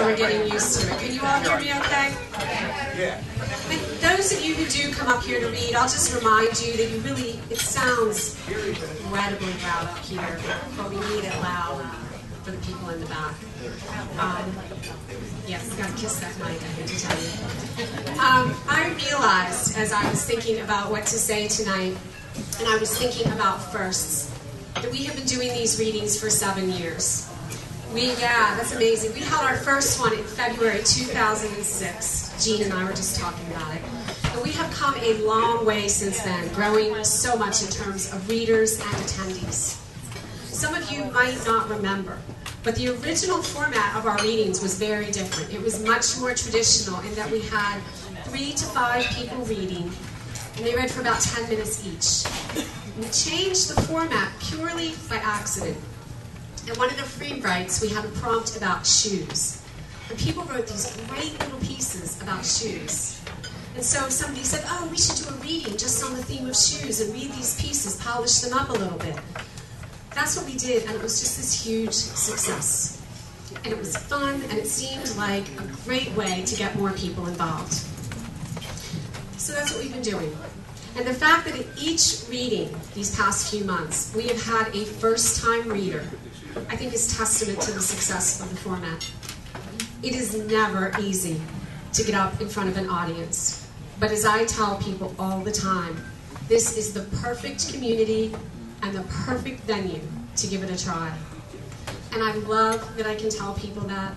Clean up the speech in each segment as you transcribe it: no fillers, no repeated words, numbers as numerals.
so we're getting used to it. Can you all hear me okay? Yeah. And those of you who do come up here to read, I'll just remind you that it sounds incredibly loud up here, but we need it loud for the people in the back. Yes, got to kiss that mic, I hate to tell you. I realized as I was thinking about what to say tonight, and I was thinking about firsts, that we have been doing these readings for 7 years. Yeah, that's amazing. We held our first one in February 2006. Jean and I were just talking about it. And we have come a long way since then, growing so much in terms of readers and attendees. Some of you might not remember, but the original format of our readings was very different. It was much more traditional in that we had 3 to 5 people reading, and they read for about 10 minutes each. We changed the format purely by accident. In one of the free writes, we had a prompt about shoes. And people wrote these great little pieces about shoes. And so somebody said, oh, we should do a reading just on the theme of shoes and read these pieces, polish them up a little bit. That's what we did, and it was just this huge success. And it was fun, and it seemed like a great way to get more people involved. So that's what we've been doing. And the fact that in each reading these past few months, we have had a first-time reader, I think is testament to the success of the format. It is never easy to get up in front of an audience. But as I tell people all the time, this is the perfect community and the perfect venue to give it a try. And I love that I can tell people that.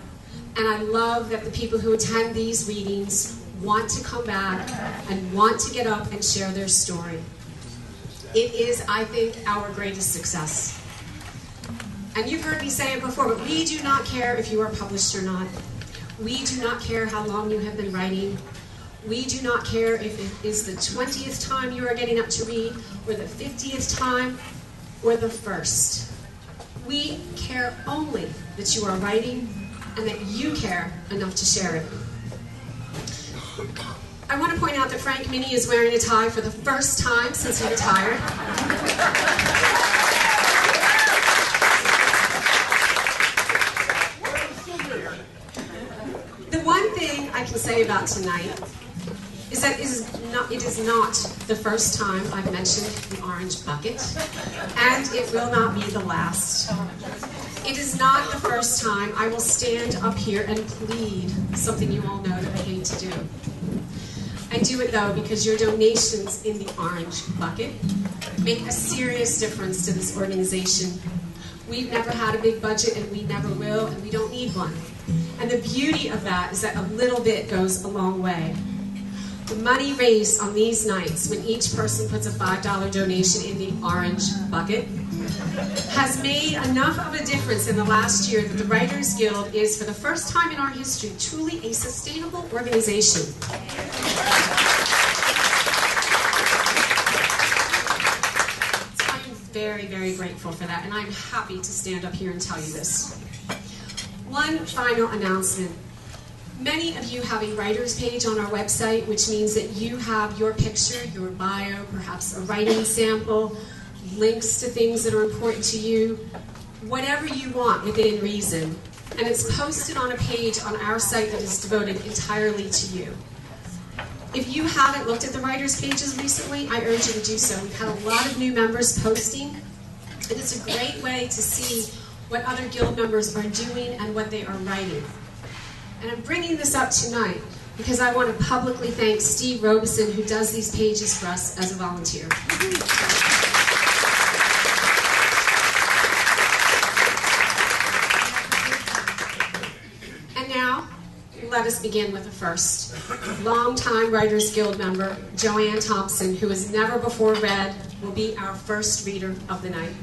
And I love that the people who attend these readings want to come back and want to get up and share their story. It is, I think, our greatest success. And you've heard me say it before, but we do not care if you are published or not. We do not care how long you have been writing. We do not care if it is the 20th time you are getting up to read, or the 50th time, or the first. We care only that you are writing and that you care enough to share it. I want to point out that Frank Minnie is wearing a tie for the first time since he retired. The one thing I can say about tonight is that it is not the first time I've mentioned the orange bucket, and it will not be the last. It is not the first time I will stand up here and plead something you all know that I hate to do. I do it, though, because your donations in the orange bucket make a serious difference to this organization. We've never had a big budget, and we never will, and we don't need one. And the beauty of that is that a little bit goes a long way. The money raised on these nights, when each person puts a $5 donation in the orange bucket, has made enough of a difference in the last year that the Writers Guild is, for the first time in our history, truly a sustainable organization. So I'm very, very grateful for that, and I'm happy to stand up here and tell you this. One final announcement. Many of you have a writer's page on our website, which means that you have your picture, your bio, perhaps a writing sample, links to things that are important to you, whatever you want within reason. And it's posted on a page on our site that is devoted entirely to you. If you haven't looked at the writers' pages recently, I urge you to do so. We've had a lot of new members posting, and it's a great way to see what other guild members are doing and what they are writing. And I'm bringing this up tonight because I want to publicly thank Steve Robeson, who does these pages for us as a volunteer. And now, let us begin with the first. Longtime Writers Guild member, Joanne Thompson, who has never before read, will be our first reader of the night.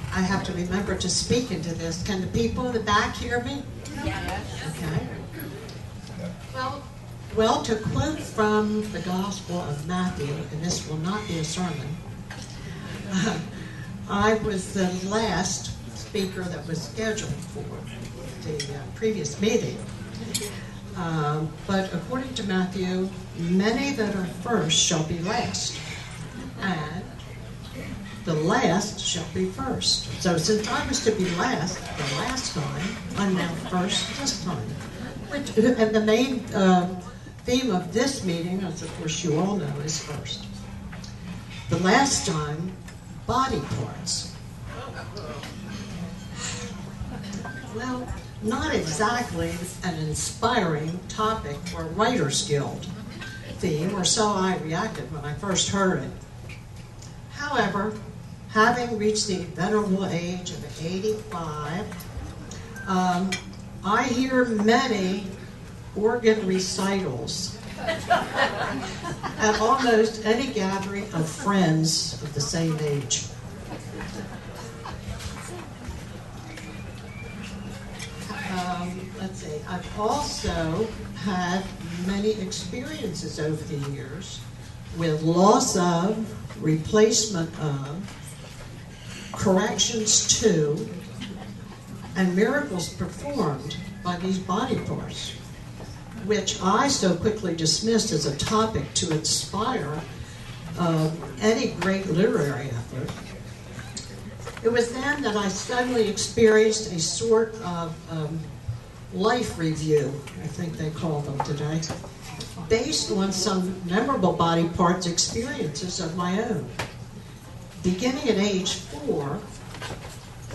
I have to remember to speak into this. Can the people in the back hear me? Yes. Okay. Well, to quote from the Gospel of Matthew, and this will not be a sermon, I was the last speaker that was scheduled for the previous meeting. But according to Matthew, many that are first shall be last, and the last shall be first. So since I was to be last the last time, I'm now first this time. And the main theme of this meeting, as of course you all know, is first. The last time, body parts. Well, not exactly an inspiring topic for a Writers Guild theme, or so I reacted when I first heard it. However, having reached the venerable age of 85, I hear many organ recitals at almost any gathering of friends of the same age. Let's see, I've also had many experiences over the years with loss of, replacement of, corrections to, and miracles performed by these body parts, which I so quickly dismissed as a topic to inspire any great literary effort. It was then that I suddenly experienced a sort of life review, I think they call them today, based on some memorable body parts experiences of my own. Beginning at age 4,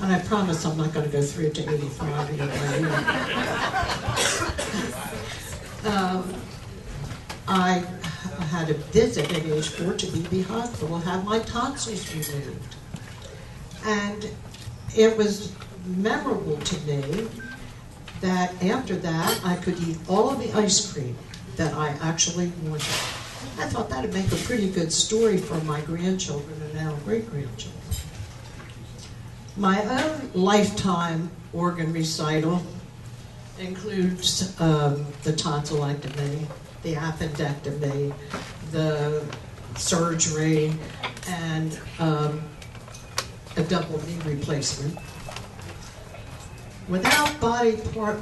and I promise I'm not going to go through to 85 to get my year. I had a visit at age 4 to BB Hospital, have my tonsils removed. And it was memorable to me that after that I could eat all of the ice cream that I actually wanted. I thought that would make a pretty good story for my grandchildren and now great-grandchildren. My own lifetime organ recital includes the tonsillectomy, the appendectomy, the surgery, and a double knee replacement. Without body part,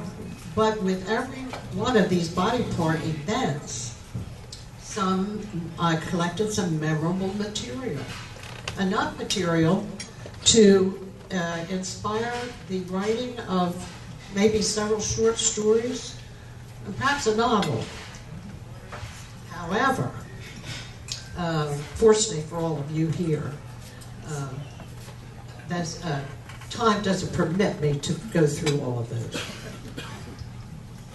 but with every one of these body part events, I collected some memorable material. Enough material to inspire the writing of maybe several short stories, and perhaps a novel. However, fortunately for all of you here, time doesn't permit me to go through all of those.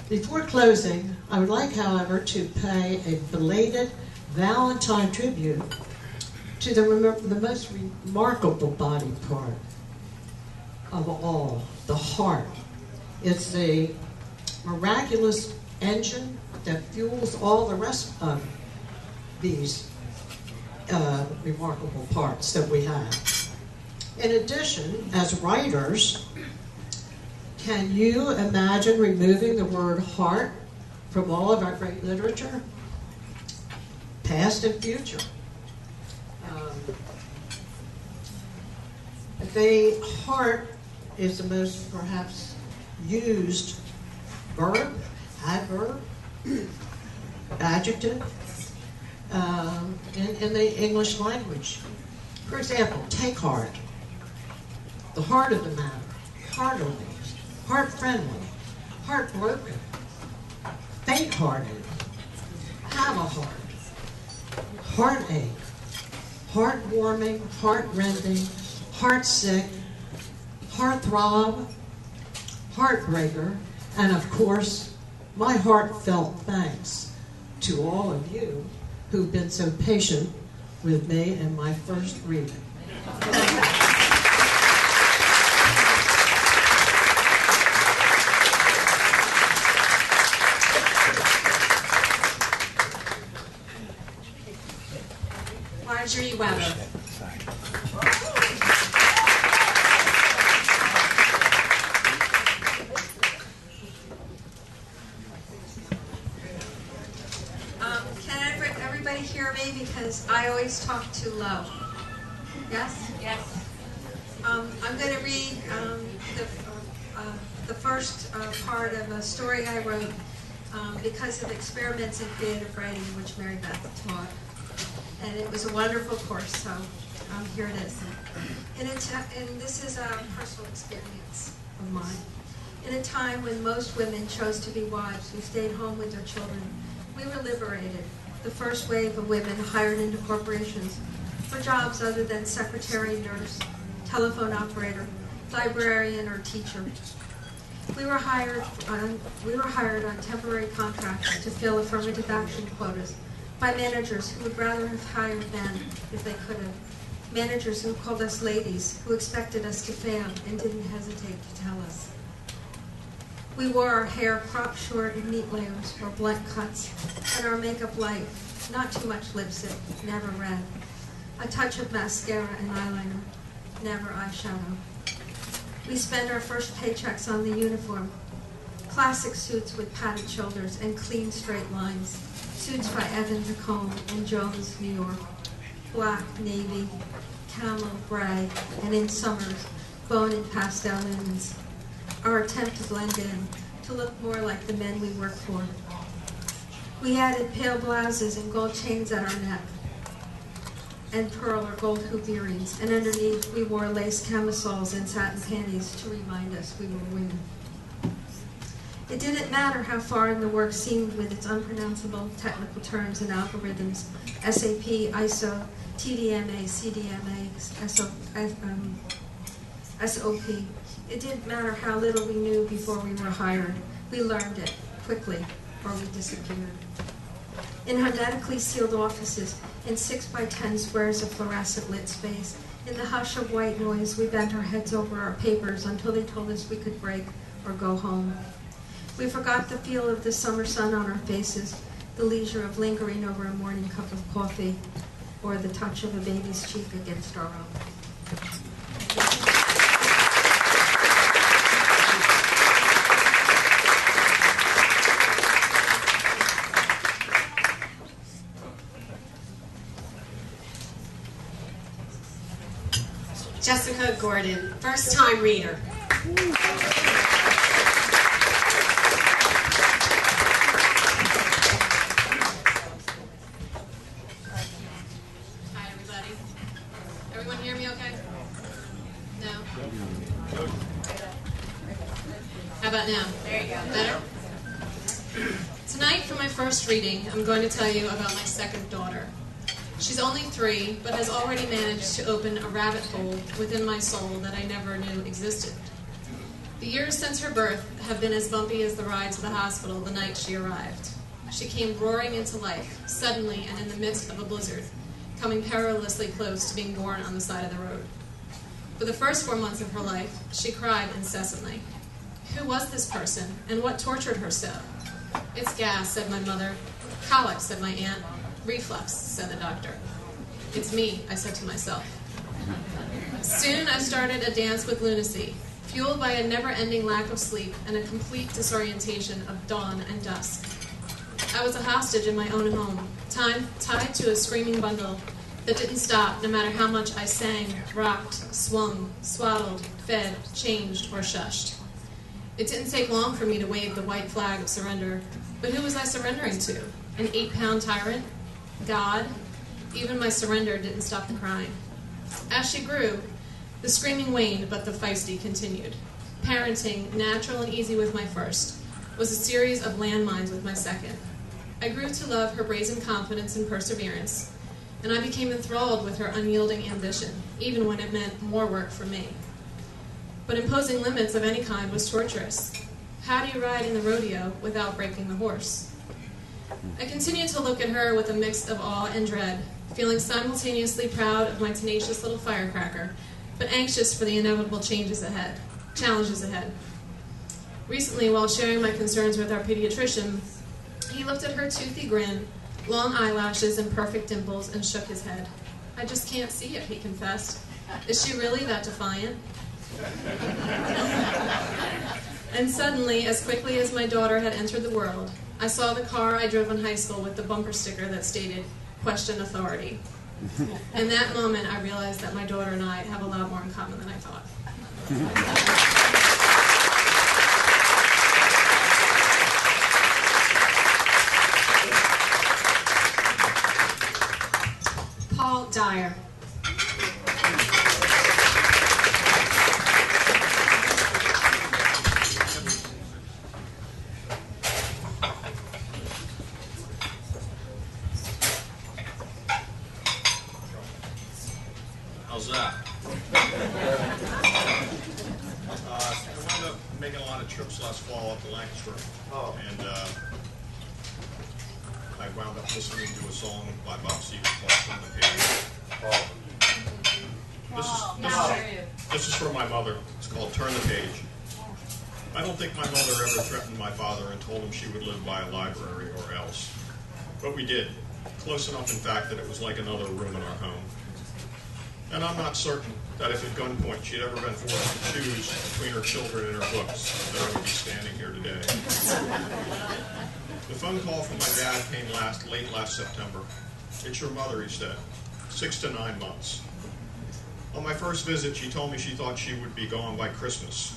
Before closing, I would like, however, to pay a belated Valentine tribute to the most remarkable body part of all, the heart. It's the miraculous engine that fuels all the rest of these remarkable parts that we have. In addition, as writers, can you imagine removing the word heart from all of our great literature? Past and future. The heart is the most perhaps used verb, adverb, adjective in the English language. For example, take heart. The heart of the matter, heartily, heart-friendly, heartbroken, faint-hearted, have a heart, heartache, heartwarming, heartrending, heartsick, heartthrob, heartbreaker, and of course, my heartfelt thanks to all of you who've been so patient with me in my first reading. Marjorie Weber. Can everybody hear me? Because I always talk too low. Yes? Yes. I'm going to read the first part of a story I wrote because of experiments in creative writing, which Maribeth taught. And it was a wonderful course, so here it is. And this is a personal experience of mine. In a time when most women chose to be wives who stayed home with their children, we were liberated. The first wave of women hired into corporations for jobs other than secretary, nurse, telephone operator, librarian, or teacher. We were hired on temporary contracts to fill affirmative action quotas by managers who would rather have hired men if they could have. Managers who called us ladies, who expected us to fail and didn't hesitate to tell us. We wore our hair cropped short in neat layers or blunt cuts, and our makeup light, not too much lipstick, never red. A touch of mascara and eyeliner, never eyeshadow. We spend our first paychecks on the uniform. Classic suits with padded shoulders and clean straight lines. Suits by Evan Tacone and Jones, New York. Black, navy, camel, gray, and in summers, bone and pastel linens. Our attempt to blend in, to look more like the men we work for. We added pale blouses and gold chains at our neck, and pearl or gold hoop earrings, and underneath we wore lace camisoles and satin panties to remind us we were women. It didn't matter how foreign the work seemed with its unpronounceable technical terms and algorithms, SAP, ISO, TDMA, CDMA, SOP. It didn't matter how little we knew before we were hired. We learned it quickly, or we disappeared. In hermetically sealed offices, in 6x10 squares of fluorescent lit space, in the hush of white noise, we bent our heads over our papers until they told us we could break or go home. We forgot the feel of the summer sun on our faces, the leisure of lingering over a morning cup of coffee, or the touch of a baby's cheek against our own. Jessica Gordon, first-time reader. Hi, everybody. Everyone hear me okay? No? How about now? There you go. Better? Tonight, for my first reading, I'm going to tell you about my second daughter. She's only 3, but has already managed to open a rabbit hole within my soul that I never knew existed. The years since her birth have been as bumpy as the ride to the hospital the night she arrived. She came roaring into life, suddenly and in the midst of a blizzard, coming perilously close to being born on the side of the road. For the first 4 months of her life, she cried incessantly. Who was this person, and what tortured her so? It's gas, said my mother. Colic, said my aunt. Reflux, said the doctor. It's me, I said to myself. Soon I started a dance with lunacy, fueled by a never-ending lack of sleep and a complete disorientation of dawn and dusk. I was a hostage in my own home, tied to a screaming bundle that didn't stop no matter how much I sang, rocked, swung, swaddled, fed, changed, or shushed. It didn't take long for me to wave the white flag of surrender, but who was I surrendering to? An 8-pound tyrant? God? Even my surrender didn't stop the crying. As she grew, the screaming waned, but the feisty continued. Parenting, natural and easy with my first, was a series of landmines with my second. I grew to love her brazen confidence and perseverance, and I became enthralled with her unyielding ambition, even when it meant more work for me. But imposing limits of any kind was torturous. How do you ride in the rodeo without breaking the horse? I continued to look at her with a mix of awe and dread, feeling simultaneously proud of my tenacious little firecracker, but anxious for the inevitable challenges ahead. Recently, while sharing my concerns with our pediatrician, he looked at her toothy grin, long eyelashes, and perfect dimples, and shook his head. I just can't see it, he confessed. Is she really that defiant? And suddenly, as quickly as my daughter had entered the world, I saw the car I drove in high school with the bumper sticker that stated, "Question authority." In that moment, I realized that my daughter and I have a lot more in common than I thought. desire. How's that? I wound up making a lot of trips last fall up to Lancaster, and I wound up listening to a song by Bob Seger called "Turn the Page." This is for my mother. It's called "Turn the Page." I don't think my mother ever threatened my father and told him she would live by a library or else, but we did, close enough in fact that it was like another room in our home. And I'm not certain that if at gunpoint she'd ever been forced to choose between her children and her books, that I would be standing here today. The phone call from my dad came late last September. "It's your mother," he said. 6 to 9 months. On my first visit, she told me she thought she would be gone by Christmas.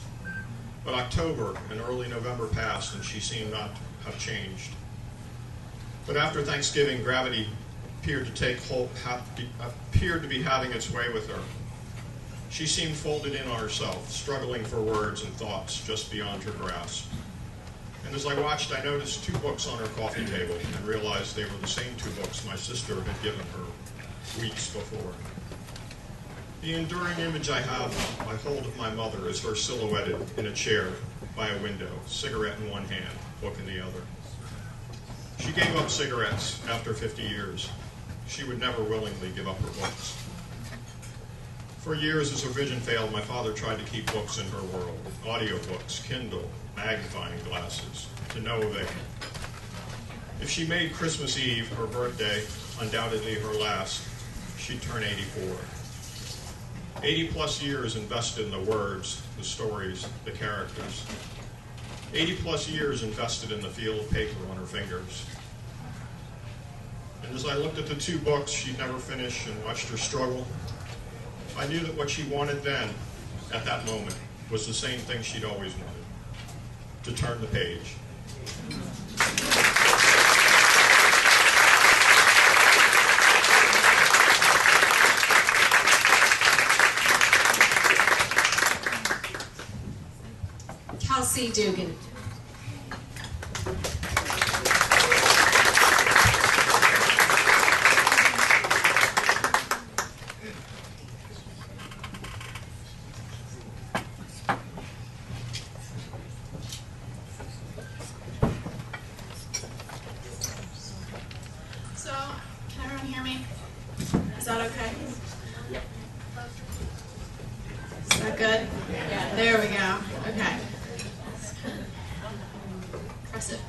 But October and early November passed, and she seemed not to have changed. But after Thanksgiving, gravity appeared to be having its way with her. She seemed folded in on herself, struggling for words and thoughts just beyond her grasp. And as I watched, I noticed 2 books on her coffee table and realized they were the same 2 books my sister had given her weeks before. The enduring image I hold of my mother is her silhouetted in a chair by a window, cigarette in one hand, book in the other. She gave up cigarettes after 50 years. She would never willingly give up her books. For years, as her vision failed, my father tried to keep books in her world, audiobooks, Kindle, magnifying glasses, to no avail. If she made Christmas Eve her birthday, undoubtedly her last, she'd turn 84. 80-plus years invested in the words, the stories, the characters. 80-plus years invested in the feel of paper on her fingers. And as I looked at the 2 books she'd never finished and watched her struggle, I knew that what she wanted then, at that moment, was the same thing she'd always wanted: to turn the page. Kelsey Dugan. So, can everyone hear me? Is that okay? Is that good? Yeah. There we go. Okay. Impressive.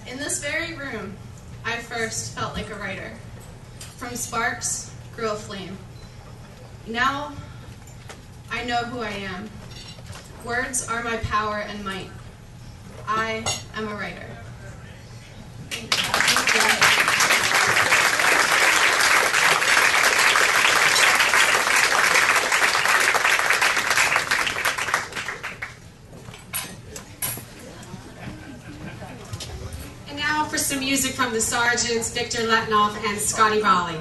In this very room, I first felt like a writer. From sparks grew a flame. Now, I know who I am. Words are my power and might. I am a writer. And now for some music from the Sargents, Victor Letnoff and Scotty Volley.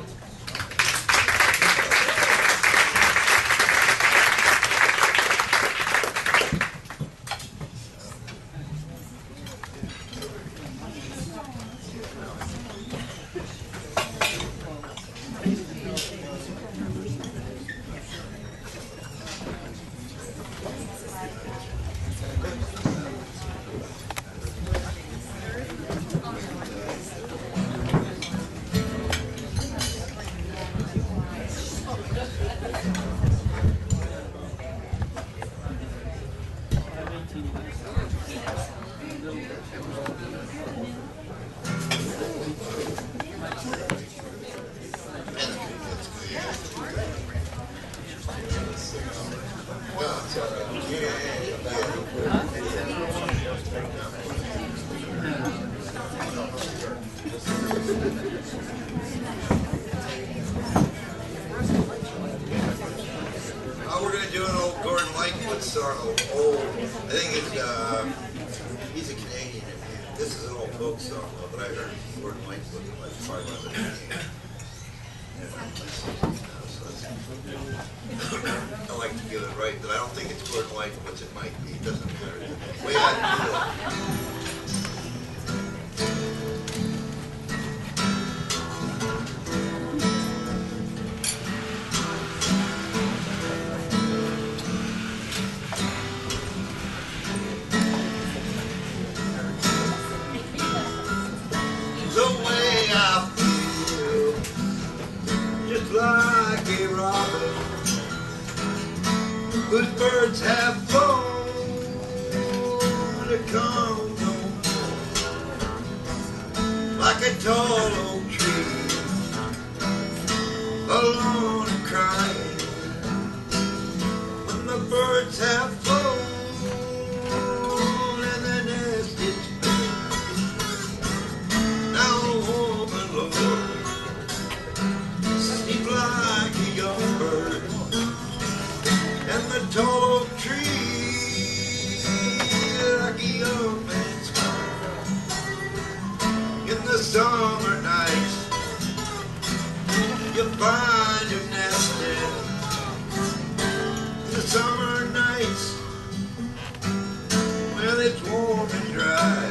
We're going to do an old Gordon Lightfoot song, old, I think it's, he's a Canadian. This is an old folk song, but I heard Gordon Lightfoot like 5 minutes. I like to get it right, but I don't think it's Gordon Lightfoot, which it might be. It doesn't matter. The way I like a robin whose birds have flown to come no more, like a tall oak tree alone and crying when the birds have flown and the nest is bare. Now woman, Lord, like a young bird, and the tall oak tree like a young man's heart. In the summer nights, you find him nested. In the summer nights, well, it's warm and dry.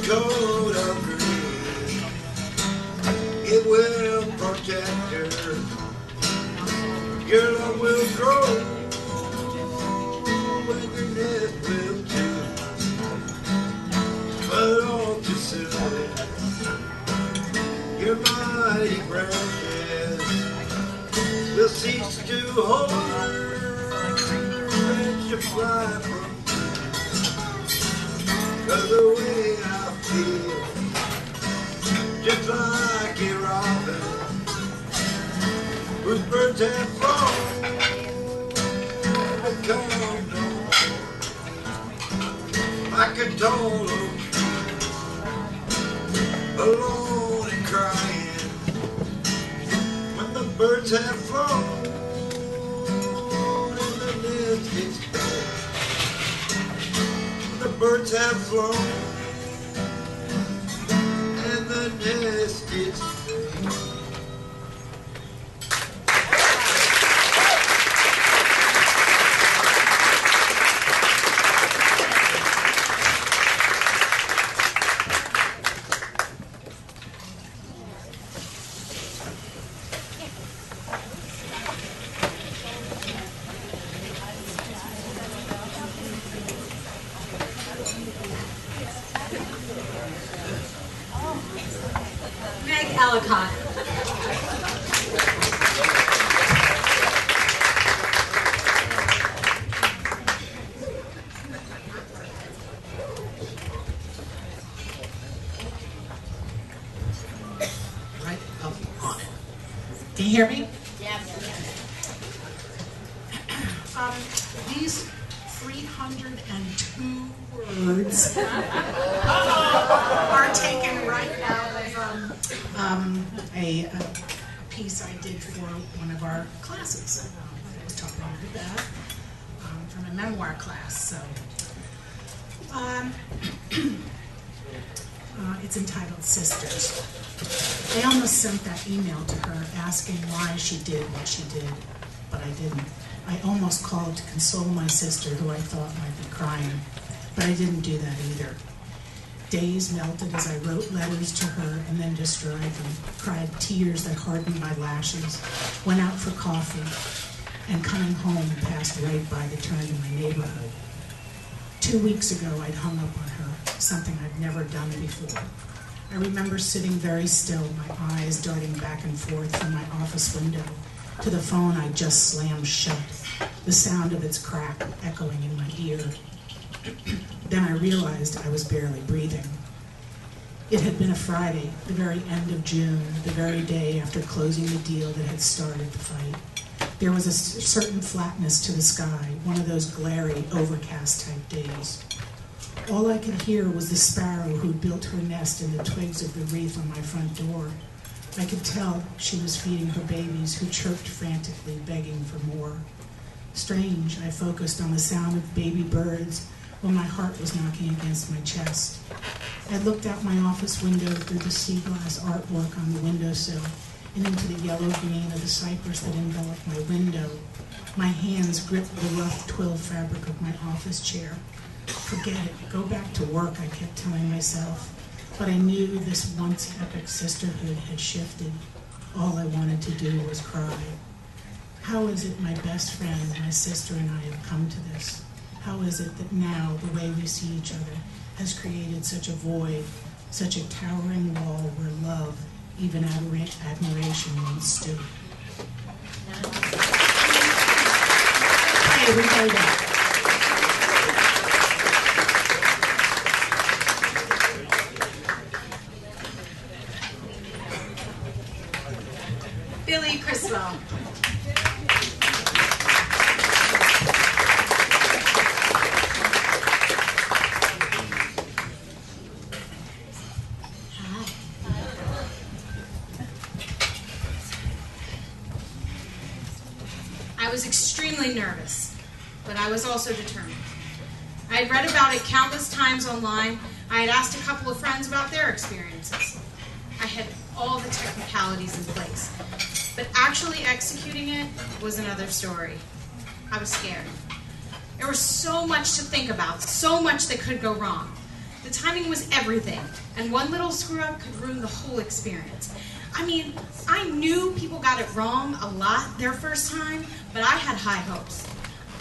Coat of green, it will protect her. Your love will grow, and your nest will too. But all too soon, your mighty branches will cease to hold her, and she'll fly from. 'Cause the way I feel, just like a robin whose birds have flown to come no more, like a tall oak tree, alone and crying when the birds have flown and the nest is bare. The birds have flown and the nest is free. Ellicott. Right up on it. Can you hear me? Yes. These 302 words are taken right out of a piece I did for one of our classes. I was talking about that from a memoir class. So it's entitled Sisters. I almost sent that email to her asking why she did what she did, but I didn't. I almost called to console my sister, who I thought might be crying, but I didn't do that either. Days melted as I wrote letters to her and then destroyed them, cried tears that hardened my lashes, went out for coffee, and coming home passed right by the turn in my neighborhood. 2 weeks ago, I'd hung up on her, something I'd never done before. I remember sitting very still, my eyes darting back and forth from my office window to the phone I just slammed shut, the sound of its crack echoing in my ear. Then I realized I was barely breathing. It had been a Friday, the very end of June, the very day after closing the deal that had started the fight. There was a certain flatness to the sky, one of those glary, overcast type days. All I could hear was the sparrow who'd built her nest in the twigs of the wreath on my front door. I could tell she was feeding her babies, who chirped frantically, begging for more. Strange, I focused on the sound of baby birds while my heart was knocking against my chest. I looked out my office window through the sea glass artwork on the windowsill and into the yellow green of the cypress that enveloped my window. My hands gripped the rough twill fabric of my office chair. Forget it, go back to work, I kept telling myself. But I knew this once epic sisterhood had shifted. All I wanted to do was cry. How is it my best friend, my sister, and I have come to this? How is it that now the way we see each other has created such a void, such a towering wall where love, even admiration, won't stoop? Hey, everybody back. Billy Criswell. I was extremely nervous, but I was also determined. I had read about it countless times online. I had asked a couple of friends about their experiences. I had all the technicalities in place, but actually executing it was another story. I was scared. There was so much to think about, so much that could go wrong. The timing was everything, and one little screw-up could ruin the whole experience. I mean, I knew people got it wrong a lot their first time, but I had high hopes.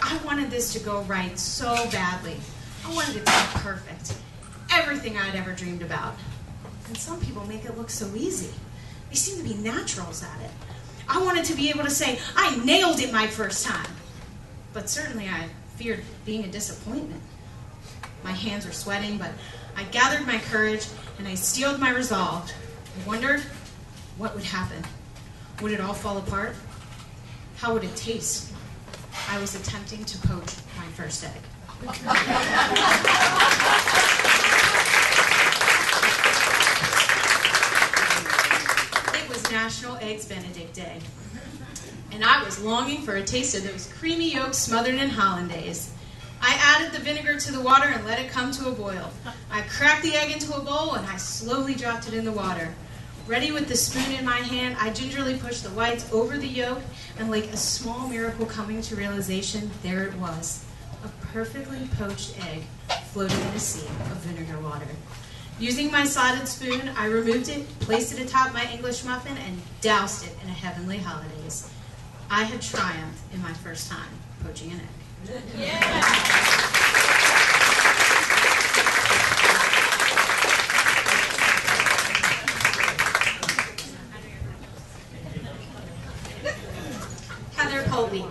I wanted this to go right so badly. I wanted it to be perfect. Everything I'd ever dreamed about. And some people make it look so easy. They seem to be naturals at it. I wanted to be able to say, I nailed it my first time. But certainly I feared being a disappointment. My hands were sweating, but I gathered my courage and I steeled my resolve. I wondered what would happen. Would it all fall apart? How would it taste? I was attempting to poach my first egg. It was National Eggs Benedict Day, and I was longing for a taste of those creamy yolks smothered in hollandaise. I added the vinegar to the water and let it come to a boil. I cracked the egg into a bowl and I slowly dropped it in the water. Ready with the spoon in my hand, I gingerly pushed the whites over the yolk, and like a small miracle coming to realization, there it was. A perfectly poached egg floating in a sea of vinegar water. Using my slotted spoon, I removed it, placed it atop my English muffin, and doused it in a heavenly hollandaise. I had triumphed in my first time poaching an egg. Yeah. Colby.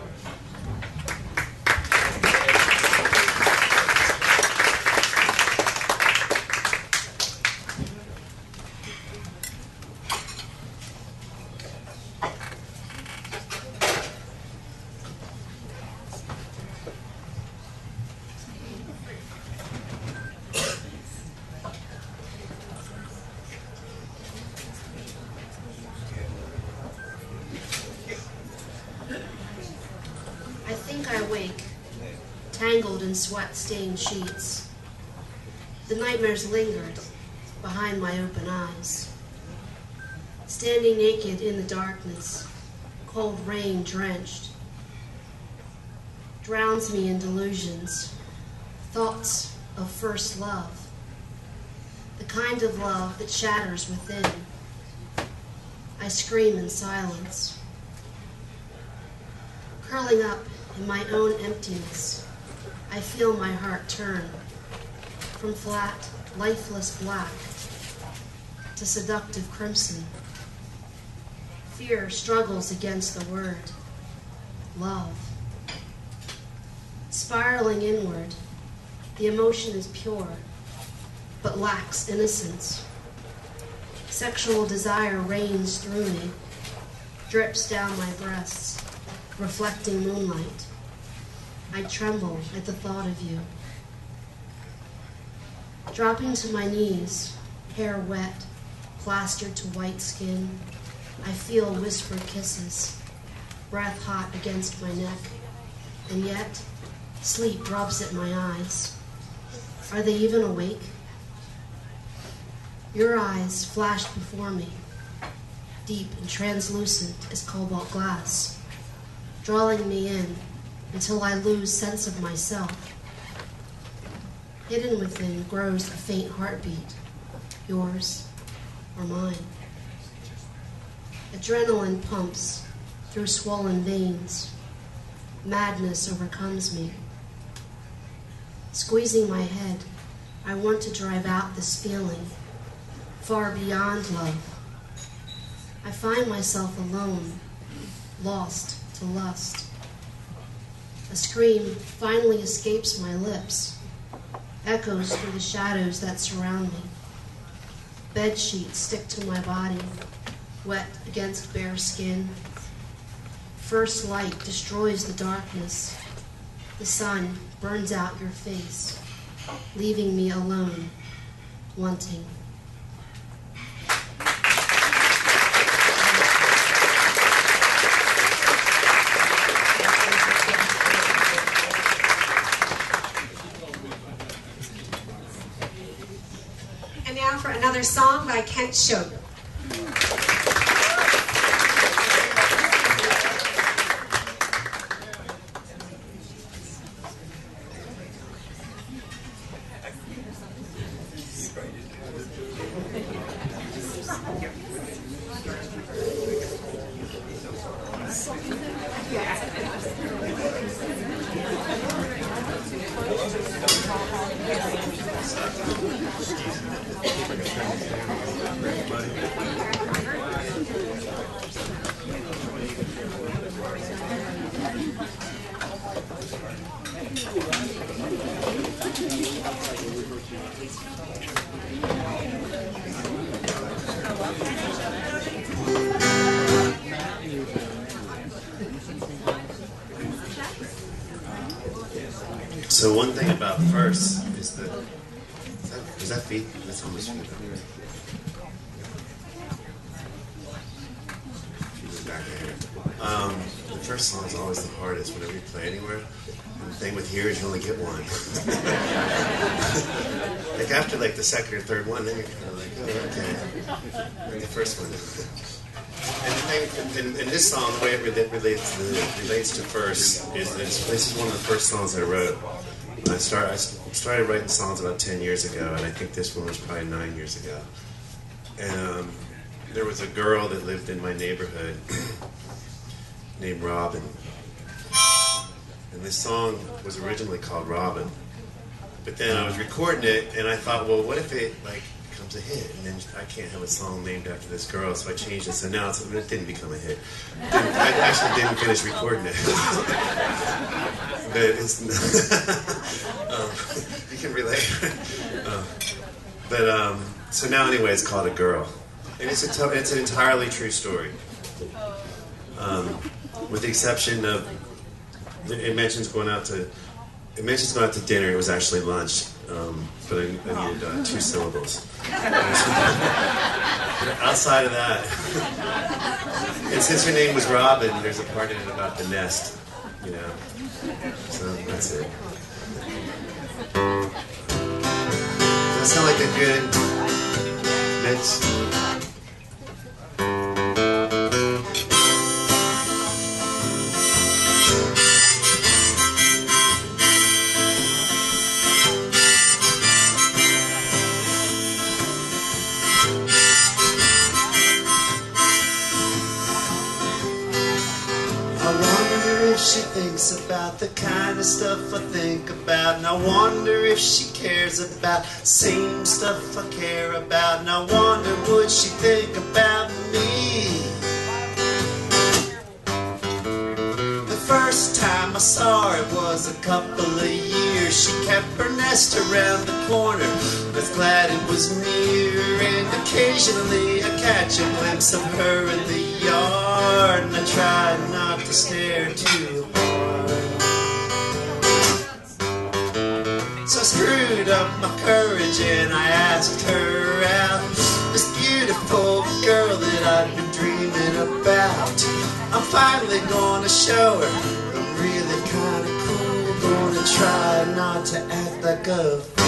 Tangled in sweat-stained sheets. The nightmares lingered behind my open eyes. Standing naked in the darkness, cold rain drenched, drowns me in delusions, thoughts of first love, the kind of love that shatters within. I scream in silence, curling up in my own emptiness. I feel my heart turn from flat, lifeless black to seductive crimson. Fear struggles against the word, love. Spiraling inward, The emotion is pure, but lacks innocence. Sexual desire rains through me, drips down my breasts, reflecting moonlight. I tremble at the thought of you. Dropping to my knees, hair wet, plastered to white skin, I feel whispered kisses, breath hot against my neck, and yet sleep rubs at my eyes. Are they even awake? Your eyes flashed before me, deep and translucent as cobalt glass, drawing me in until I lose sense of myself. Hidden within grows a faint heartbeat, yours or mine. Adrenaline pumps through swollen veins. Madness overcomes me. Squeezing my head, I want to drive out this feeling, far beyond love. I find myself alone, lost to lust. A scream finally escapes my lips, echoes through the shadows that surround me. Bed sheets stick to my body, wet against bare skin. First light destroys the darkness. The sun burns out your face, leaving me alone, wanting. And now for another song by Kent Shope. So one thing about first is that, is that feet? That's almost feet. The first song is always the hardest whenever you play anywhere. And the thing with here is you only get one. Like after like the second or third one, then you're kind of like, oh, okay. And the first one. And this song, the way it relates to first is this is one of the first songs I wrote. I started writing songs about 10 years ago, and I think this one was probably 9 years ago. And there was a girl that lived in my neighborhood named Robin. And this song was originally called Robin. But then I was recording it, and I thought, well, what if it becomes a hit? And then I can't have a song named after this girl, so I changed it. So now it didn't become a hit. I actually didn't finish recording it. But it's you can relate. So now anyway, it's called A Girl, and it's an entirely true story, with the exception of it mentions going out to dinner. It was actually lunch, but I needed 2 syllables. Outside of that, and since her name was Robin, there's a part in it about the nest, you know. So that's it. Does that sound like a good mix? She thinks about the kind of stuff I think about, and I wonder if she cares about the same stuff I care about, and I wonder would she think about me. The first time I saw her was a couple of years. She kept her nest passed around the corner, was glad it was near, and occasionally I catch a glimpse of her in the yard, and I try not to stare too hard. So I screwed up my courage and I asked her out, this beautiful girl that I'd been dreaming about. I'm finally gonna show her I'm really kinda cool, gonna try not to act like a fool.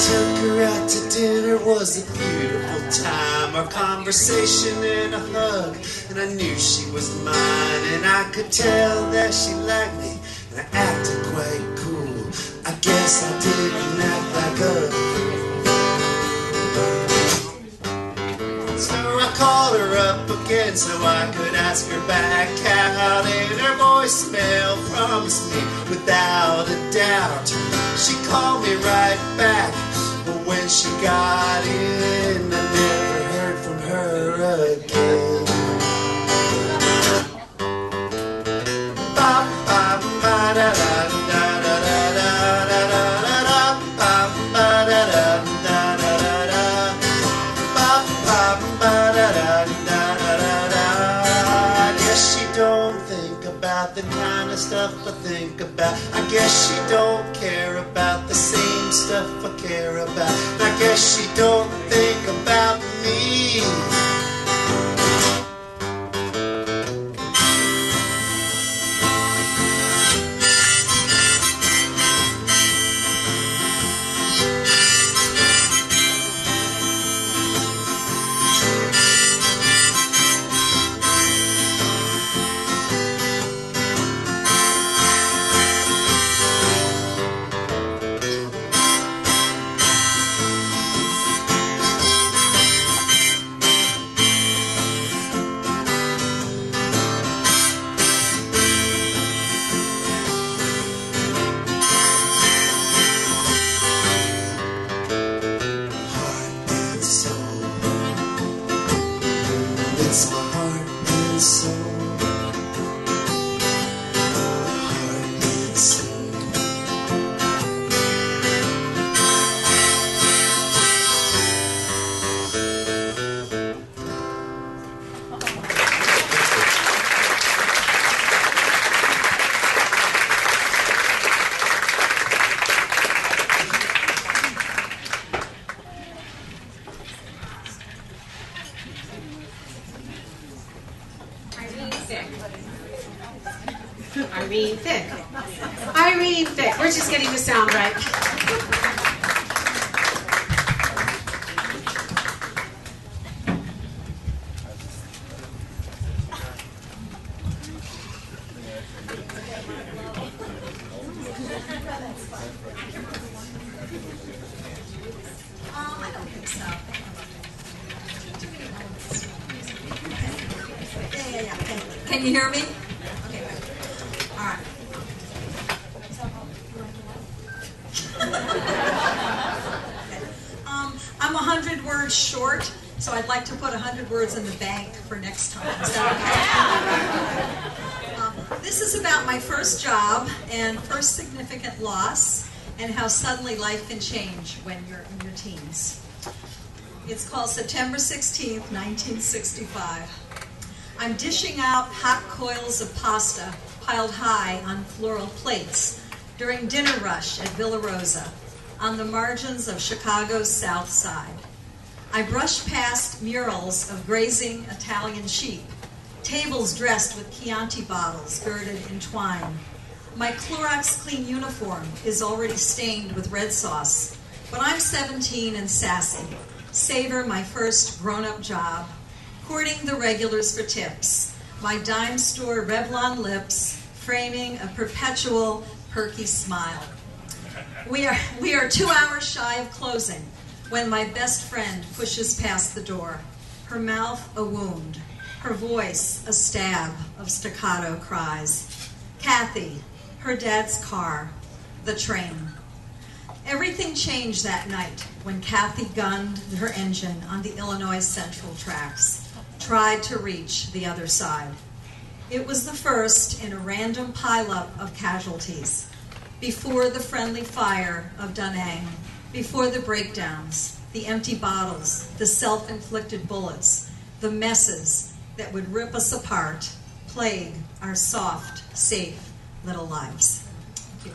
Took her out to dinner, was a beautiful time. Our conversation and a hug, and I knew she was mine. And I could tell that she liked me, and I acted quite cool. I guess I didn't act like a fool. So I called her up again so I could ask her back out, and her voicemail promised me without a doubt she called me right back. But when she got in, I never heard from her again. I guess she don't think about the kind of stuff I think about. I guess she don't care about the same stuff I care about. I guess she don't think about me. It's my heart and soul. Heart and soul. Irene Thick. Irene Thick. We're just getting the sound right. I don't think so. Yeah. Can you hear me? Okay, good. All right. I'm 100 words short, so I'd like to put 100 words in the bank for next time. Is that okay? This is about my first job and first significant loss and how suddenly life can change when you're in your teens. It's called September 16th, 1965. I'm dishing out hot coils of pasta piled high on floral plates during dinner rush at Villa Rosa on the margins of Chicago's South Side. I brush past murals of grazing Italian sheep, tables dressed with Chianti bottles girded in twine. My Clorox Clean uniform is already stained with red sauce, but I'm 17 and sassy. Savor my first grown-up job, courting the regulars for tips, my dime store Revlon lips framing a perpetual perky smile. We are 2 hours shy of closing when my best friend pushes past the door, her mouth a wound. Her voice, a stab of staccato cries. Kathy, her dad's car, the train. Everything changed that night when Kathy gunned her engine on the Illinois Central tracks, tried to reach the other side. It was the first in a random pileup of casualties, before the friendly fire of Da Nang, before the breakdowns, the empty bottles, the self-inflicted bullets, the messes that would rip us apart, plague our soft, safe little lives. Thank you.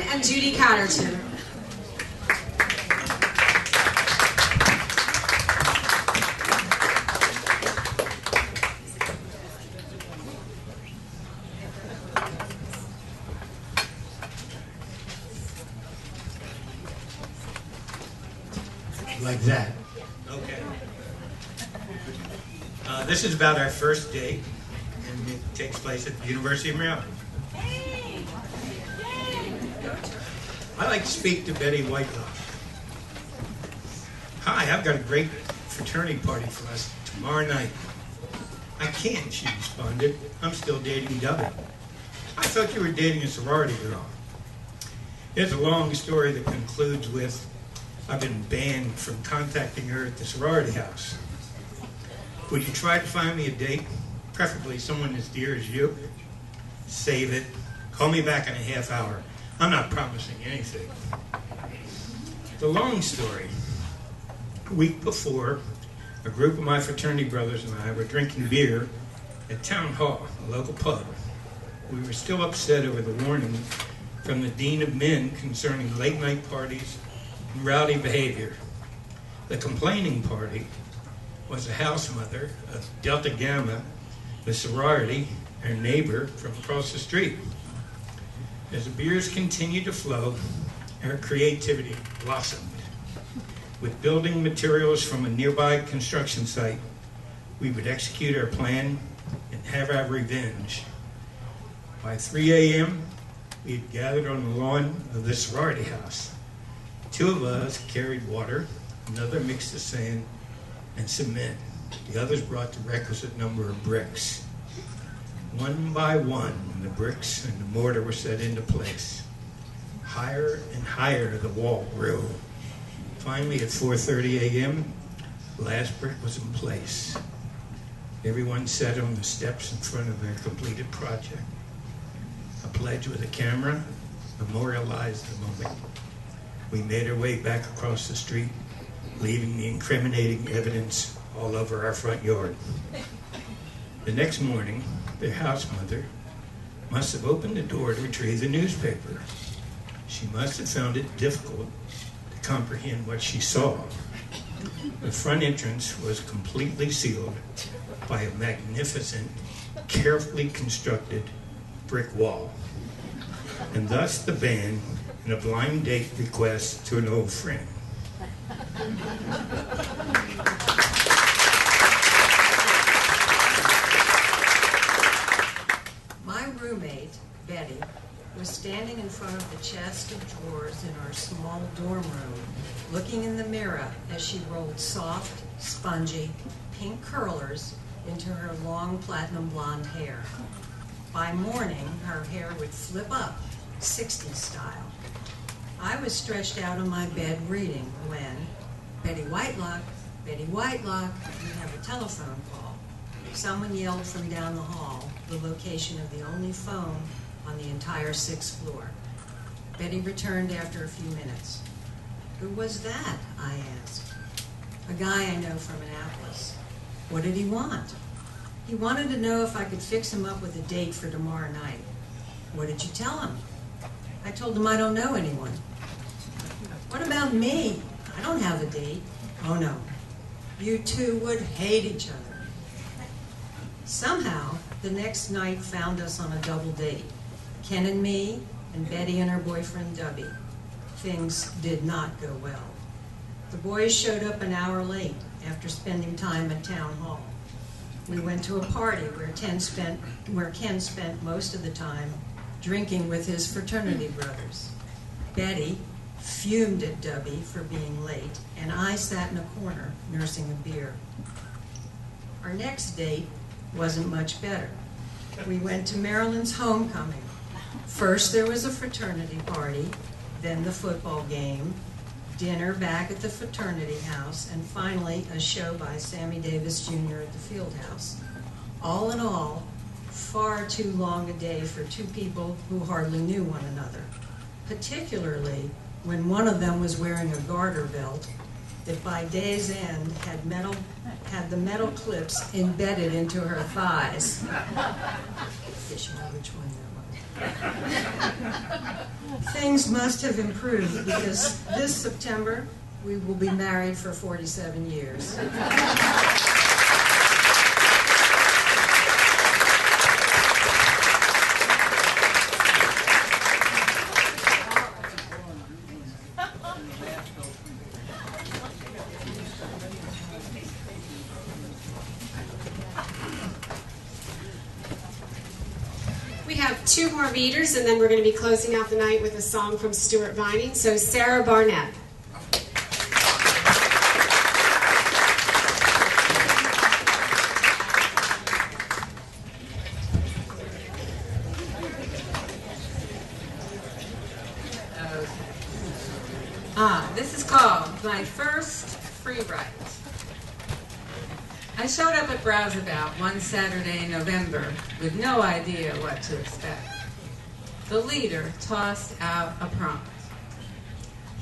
And Judy Catterton. Like that. Okay. This is about our first date, and it takes place at the University of Maryland. I'd like to speak to Betty Whitelock. Hi, I've got a great fraternity party for us tomorrow night. I can't, she responded. I'm still dating Debbie. I thought you were dating a sorority girl. It's a long story that concludes with I've been banned from contacting her at the sorority house. Would you try to find me a date? Preferably someone as dear as you. Save it. Call me back in a half hour. I'm not promising anything. The long story. A week before, a group of my fraternity brothers and I were drinking beer at Town Hall, a local pub. We were still upset over the warning from the Dean of Men concerning late-night parties and rowdy behavior. The complaining party was a house mother of Delta Gamma, the sorority, her neighbor from across the street. As the beers continued to flow, our creativity blossomed. With building materials from a nearby construction site, we would execute our plan and have our revenge. By 3 a.m., we had gathered on the lawn of the sorority house. 2 of us carried water, another mixed the sand and cement. The others brought the requisite number of bricks. One by one, the bricks and the mortar were set into place. Higher and higher the wall grew. Finally, at 4:30 a.m., the last brick was in place. Everyone sat on the steps in front of their completed project. A pledge with a camera memorialized the moment. We made our way back across the street, leaving the incriminating evidence all over our front yard. The next morning, the house mother must have opened the door to retrieve the newspaper. She must have found it difficult to comprehend what she saw. The front entrance was completely sealed by a magnificent, carefully constructed brick wall, and thus the ban and a blind date request to an old friend. My roommate, Betty, was standing in front of the chest of drawers in our small dorm room, looking in the mirror as she rolled soft, spongy, pink curlers into her long platinum blonde hair. By morning, her hair would flip up, 60s style. I was stretched out on my bed reading when, Betty Whitelock, you have a telephone call. Someone yelled from down the hall, the location of the only phone on the entire 6th floor. Betty returned after a few minutes. Who was that? I asked. A guy I know from Annapolis. What did he want? He wanted to know if I could fix him up with a date for tomorrow night. What did you tell him? I told him I don't know anyone. What about me? I don't have a date. Oh no. You two would hate each other. Somehow, the next night found us on a double date. Ken and me, and Betty and her boyfriend, Dubby. Things did not go well. The boys showed up an hour late after spending time at Town Hall. We went to a party where Ken spent most of the time drinking with his fraternity brothers. Betty fumed at Dubby for being late, and I sat in a corner nursing a beer. Our next date wasn't much better. We went to Marilyn's homecoming. First there was a fraternity party, then the football game, dinner back at the fraternity house, and finally a show by Sammy Davis Jr. at the field house. All in all, far too long a day for two people who hardly knew one another, particularly when one of them was wearing a garter belt that by day's end had the metal clips embedded into her thighs. Guess you know which one that was. Things must have improved because this September we will be married for 47 years. We have two more readers, and then we're going to be closing out the night with a song from Stuart Vining. So Sarah Barnett. This is called My First Free Write. I showed up at Browseabout one Saturday in November with no idea what to expect. The leader tossed out a prompt.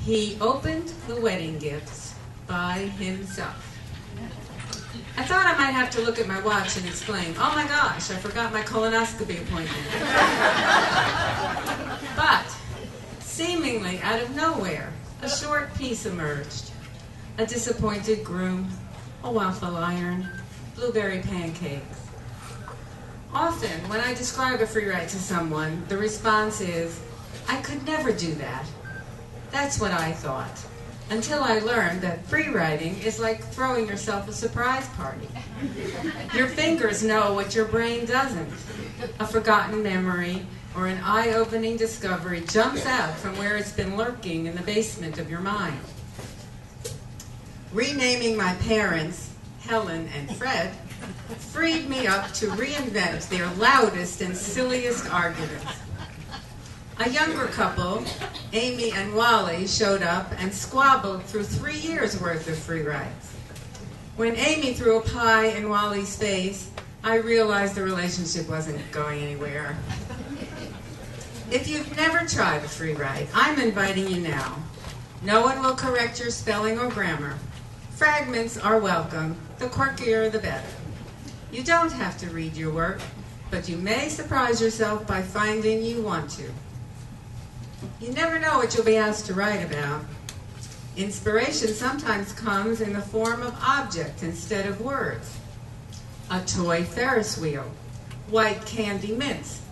He opened the wedding gifts by himself. I thought I might have to look at my watch and explain, oh my gosh, I forgot my colonoscopy appointment. But, seemingly out of nowhere, a short piece emerged. A disappointed groom, a waffle iron, blueberry pancakes. Often, when I describe a free write to someone, the response is, I could never do that. That's what I thought, until I learned that free writing is like throwing yourself a surprise party. Your fingers know what your brain doesn't. A forgotten memory or an eye-opening discovery jumps out from where it's been lurking in the basement of your mind. Renaming my parents, Helen and Fred, freed me up to reinvent their loudest and silliest arguments. A younger couple, Amy and Wally, showed up and squabbled through 3 years' worth of free writes. When Amy threw a pie in Wally's face, I realized the relationship wasn't going anywhere. If you've never tried a free write, I'm inviting you now. No one will correct your spelling or grammar. Fragments are welcome. The quirkier, the better. You don't have to read your work, but you may surprise yourself by finding you want to. You never know what you'll be asked to write about. Inspiration sometimes comes in the form of object instead of words. A toy Ferris wheel, white candy mints,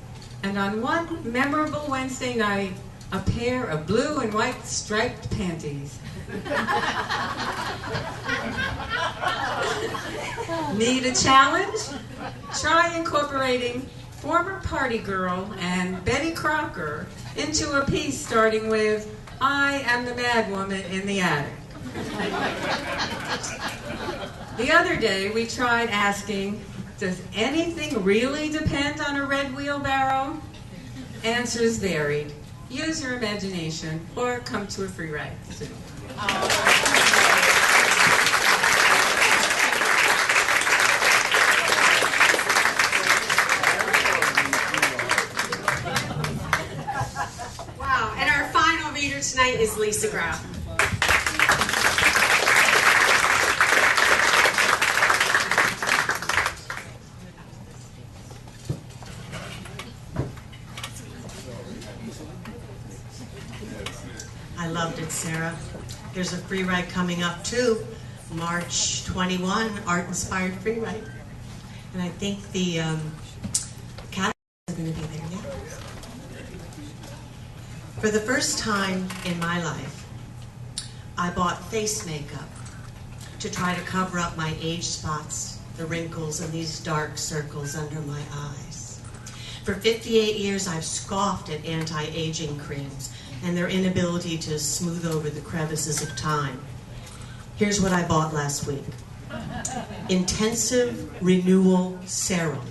and on one memorable Wednesday night, a pair of blue and white striped panties. Need a challenge? Try incorporating former party girl and Betty Crocker into a piece starting with, I am the mad woman in the attic. The other day we tried asking, does anything really depend on a red wheelbarrow? Answers varied. Use your imagination or come to a free write soon. Wow, and our final reader tonight is Lisa Graf. I loved it, Sarah. There's a free write coming up too, March 21, art-inspired free write. And I think the categories are going to be there, yeah. For the first time in my life, I bought face makeup to try to cover up my age spots, the wrinkles, and these dark circles under my eyes. For 58 years, I've scoffed at anti-aging creams and their inability to smooth over the crevices of time. Here's what I bought last week. Intensive Renewal Serum.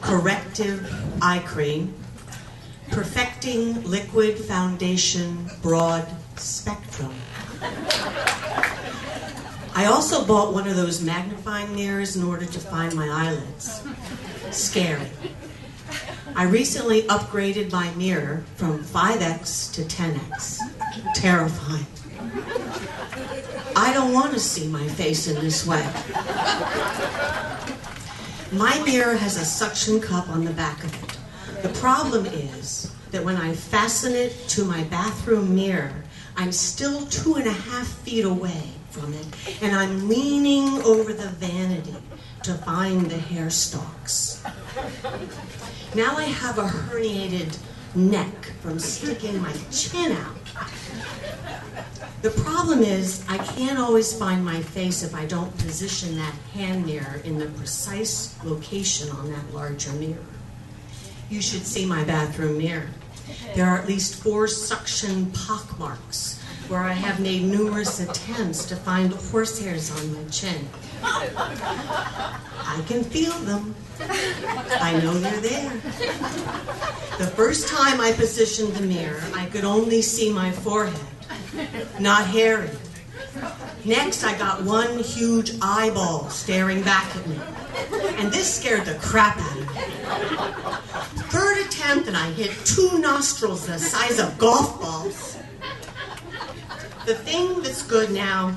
Corrective Eye Cream. Perfecting Liquid Foundation Broad Spectrum. I also bought one of those magnifying mirrors in order to find my eyelids. Scary. I recently upgraded my mirror from 5x to 10x. Terrifying. I don't want to see my face in this way. My mirror has a suction cup on the back of it. The problem is that when I fasten it to my bathroom mirror, I'm still 2.5 feet away from it, and I'm leaning over the vanity to find the hair stalks. Now I have a herniated neck from sticking my chin out. The problem is I can't always find my face if I don't position that hand mirror in the precise location on that larger mirror. You should see my bathroom mirror. There are at least 4 suction pockmarks where I have made numerous attempts to find horsehairs on my chin. I can feel them. I know they're there. The first time I positioned the mirror, I could only see my forehead, not hairy. Next, I got one huge eyeball staring back at me, and this scared the crap out of me. Third attempt, and I hit 2 nostrils the size of golf balls. The thing that's good now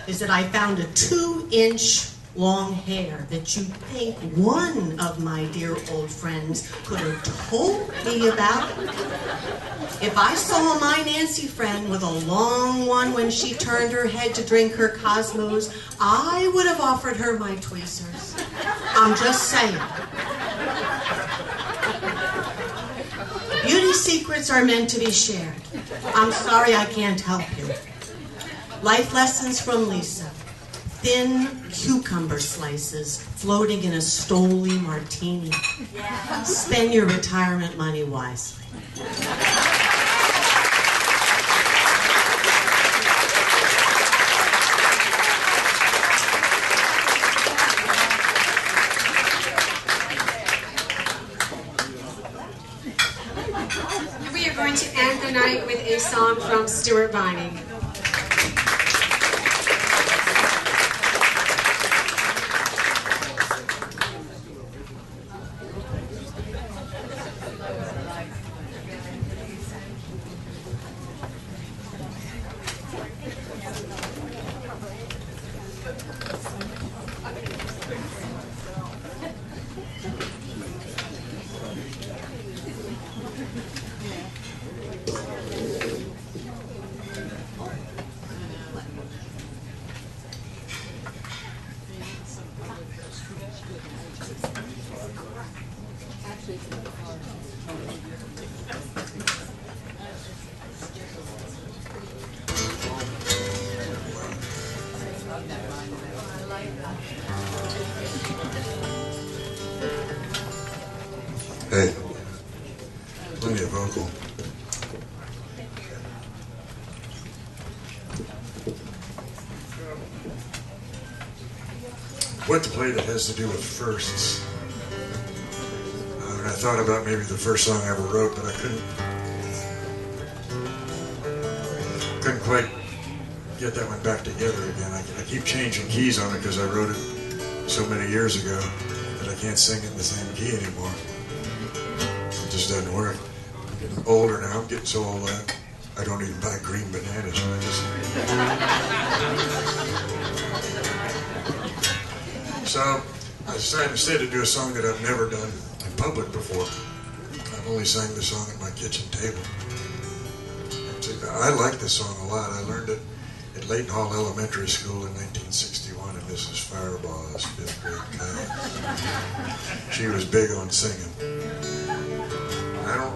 is that I found a 2-inch long hair that you'd think one of my dear old friends could have told me about. If I saw my Nancy friend with a long one when she turned her head to drink her Cosmos, I would have offered her my tweezers. I'm just saying. Beauty secrets are meant to be shared. I'm sorry I can't help you. Life lessons from Lisa. Thin cucumber slices floating in a Stoli martini. Yeah. Spend your retirement money wisely. And we are going to end the night with a song from Stuart Vining. Hey, plenty of vocal. What to play that has to do with firsts? I thought about maybe the first song I ever wrote, but I couldn't quite get that one back together again. I keep changing keys on it because I wrote it so many years ago that I can't sing it in the same key anymore. It just doesn't work. I'm getting older now. I'm getting so old that I don't even buy green bananas. So I decided instead to do a song that I've never done in public before. I've only sang the song at my kitchen table. I like this song a lot. I learned it at Leighton Hall Elementary School in 1961, and Mrs. Fireball's 5th grade class. She was big on singing.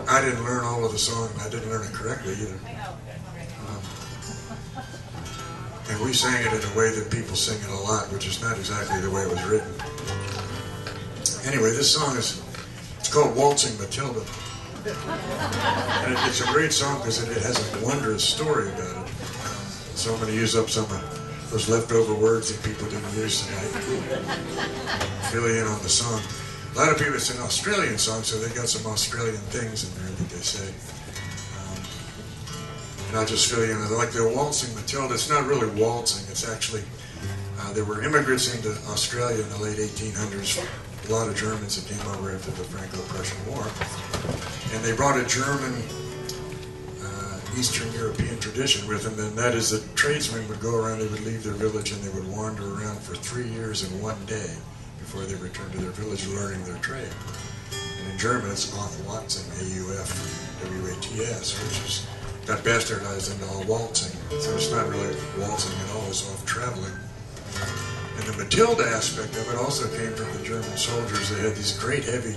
I didn't learn all of the song, and I didn't learn it correctly either. And we sang it in a way that people sing it a lot, which is not exactly the way it was written. Anyway, this song is called Waltzing Matilda. And it's a great song because it has a wondrous story about it. So I'm going to use up some of those leftover words that people didn't use tonight. Fill you in on the song. A lot of people, it's an Australian song, so they got some Australian things in there that they say. And I'll just fill you in. Like the Waltzing Matilda, it's not really waltzing. It's actually, there were immigrants into Australia in the late 1800s. A lot of Germans that came over after the Franco-Prussian War. And they brought a German Eastern European tradition with them, and that is that tradesmen would go around, they would leave their village, and they would wander around for 3 years in one day before they returned to their village learning their trade. And in German, it's Aufwatzen, A-U-F-W-A-T-S, which is got bastardized into all waltzing. So it's not really waltzing at all, it's off traveling. And the Matilda aspect of it also came from the German soldiers. They had these great heavy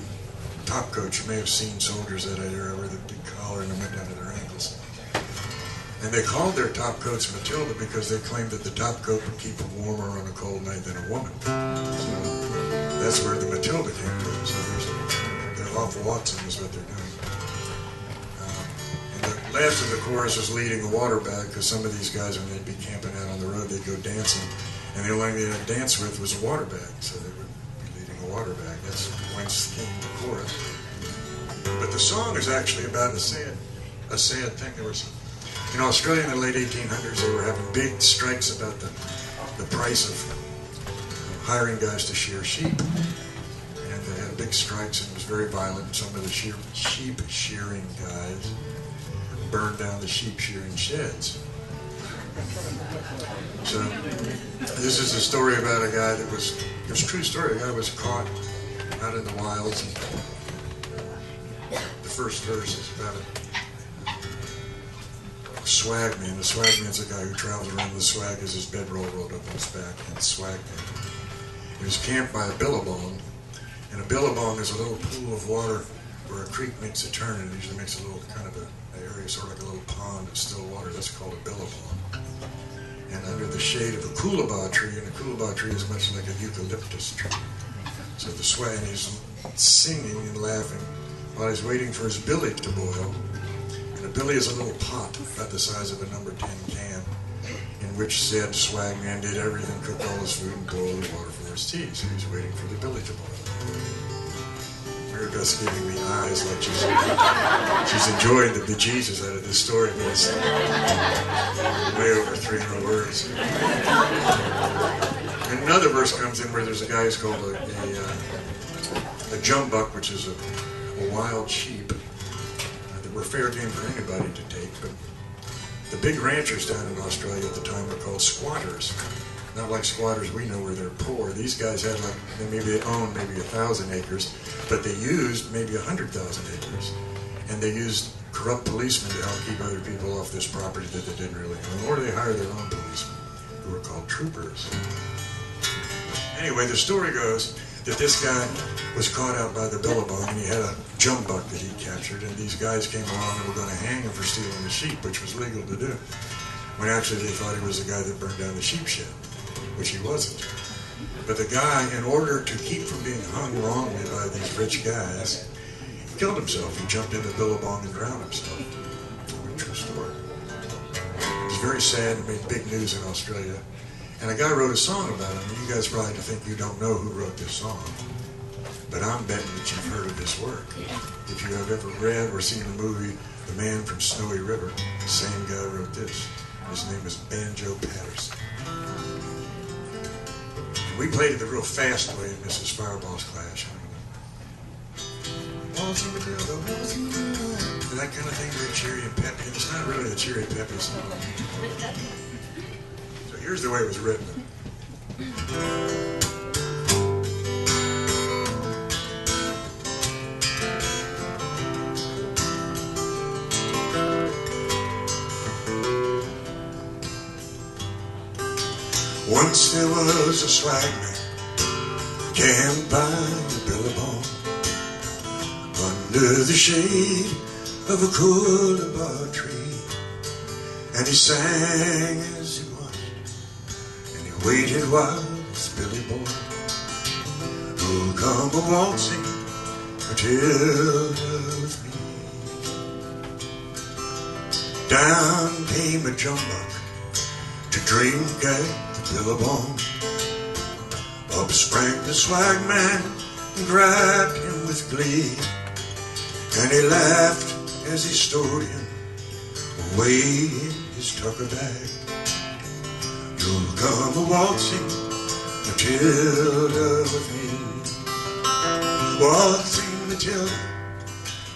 top coats. You may have seen soldiers that era with a big collar and they went down to their ankles. And they called their top coats Matilda because they claimed that the top coat would keep them warmer on a cold night than a woman. So that's where the Matilda came from. So they're off Watson is what they're doing. And the last of the chorus is leading a water bag because some of these guys, when they'd be camping out on the road, they'd go dancing. And the only thing they had to dance with was a water bag. So they would be leading a water bag. That's whence came the chorus. But the song is actually about a sad thing. There was in Australia in the late 1800s, they were having big strikes about the price of hiring guys to shear sheep. And they had big strikes and it was very violent. Some of the sheep shearing guys burned down the sheep shearing sheds. So this is a story about a guy that was, it was a true story, a guy was caught out in the wilds. And the first verse is about a swagman. The swagman's a guy who travels around with a swag as his bedroll rolled up on his back, and swagman. He was camped by a billabong, and a billabong is a little pool of water where a creek makes a turn, and it usually makes a little kind of an area, sort of like a little pond of still water. That's called a billabong. And under the shade of a coolabah tree, and a coolabah tree is much like a eucalyptus tree. So the swag, he's singing and laughing while he's waiting for his billy to boil. A billy is a little pot about the size of a number 10 can, in which said swagman did everything, cooked all his food and boiled the water for his tea. So he's waiting for the billy to boil. Maribeth's giving me eyes like she's enjoying the bejesus out of this story, but it's way over 300 words. And another verse comes in where there's a guy who's called a jumbuck, which is a wild sheep. Were fair game for anybody to take, but the big ranchers down in Australia at the time were called squatters. Not like squatters we know where they're poor. These guys had maybe they owned maybe 1,000 acres, but they used maybe 100,000 acres. And they used corrupt policemen to help keep other people off this property that they didn't really own, or they hired their own policemen, who were called troopers. Anyway, the story goes that this guy was caught out by the billabong, and he had a jumbuck that he captured, and these guys came along and were going to hang him for stealing the sheep, which was legal to do. When actually they thought he was the guy that burned down the sheep shed, which he wasn't. But the guy, in order to keep from being hung wrongly by these rich guys, he killed himself. He jumped into the billabong and drowned himself. A true story. It was very sad and made big news in Australia. And a guy wrote a song about him. You guys probably think you don't know who wrote this song. But I'm betting that you've heard of his work. If you have ever read or seen the movie The Man from Snowy River, the same guy wrote this. His name is Banjo Patterson. And we played it the real fast way in Mrs. Fireball's class. That kind of thing, very cheery and peppy. It's not really a cheery, peppy song. So here's the way it was written. Once there was a swagman camped by the billabong under the shade of a coolabah tree, and he sang as he watched, and he waited while his billy boy would come a-waltzing Matilda with me. Down came a jumbuck to drink at the Billabong. Up sprang the swag man and grabbed him with glee, and he laughed as he stowed him away in his tucker bag. You'll come a-waltzing, Matilda, with me. Waltzing, Matilda,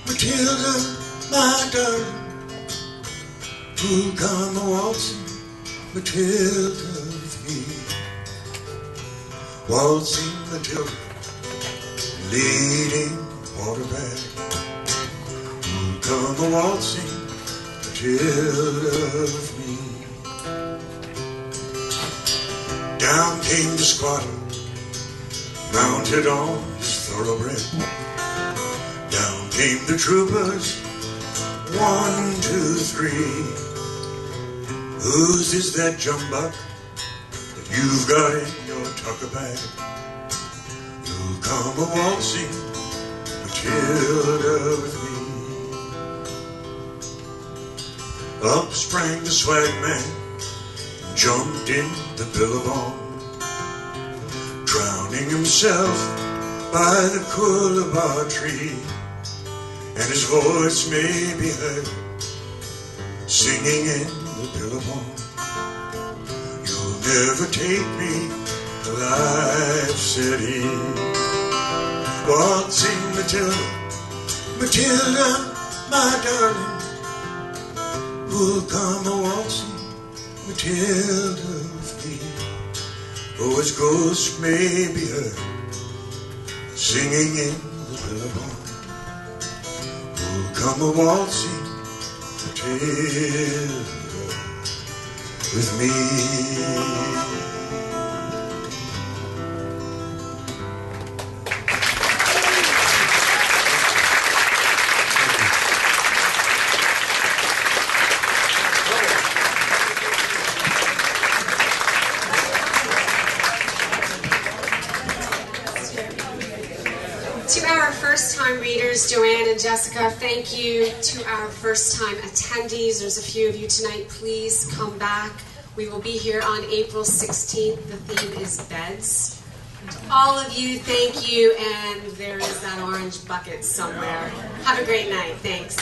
Matilda, my darling. Who'll come a-waltzing, Matilda, with me. Waltzing, Matilda, leading quarterback. Who'll come a-waltzing, Matilda, with me. Down came the squatter, mounted on his thoroughbred. Down came the troopers, 1, 2, 3. Whose is that jumbuck that you've got in your tucker bag? You'll come a-waltzing, Matilda, with me. Up sprang the swag man and jumped in the Billabong, drowning himself by the coolabah tree, and his voice may be heard singing in the Billabong. You'll never take me alive, said he. Waltzing, Matilda, Matilda, my darling. Who'll come a-waltzing, Matilda, with me. Oh, his ghost may be heard singing in the Billabong. Who'll come a-waltzing, Matilda, with me. To our first-time readers, Joanne and Jessica, thank you. To our first-time attendees, there's a few of you tonight, please come back. We will be here on April 16th. The theme is beds. To all of you, thank you, and there is that orange bucket somewhere. Have a great night. Thanks.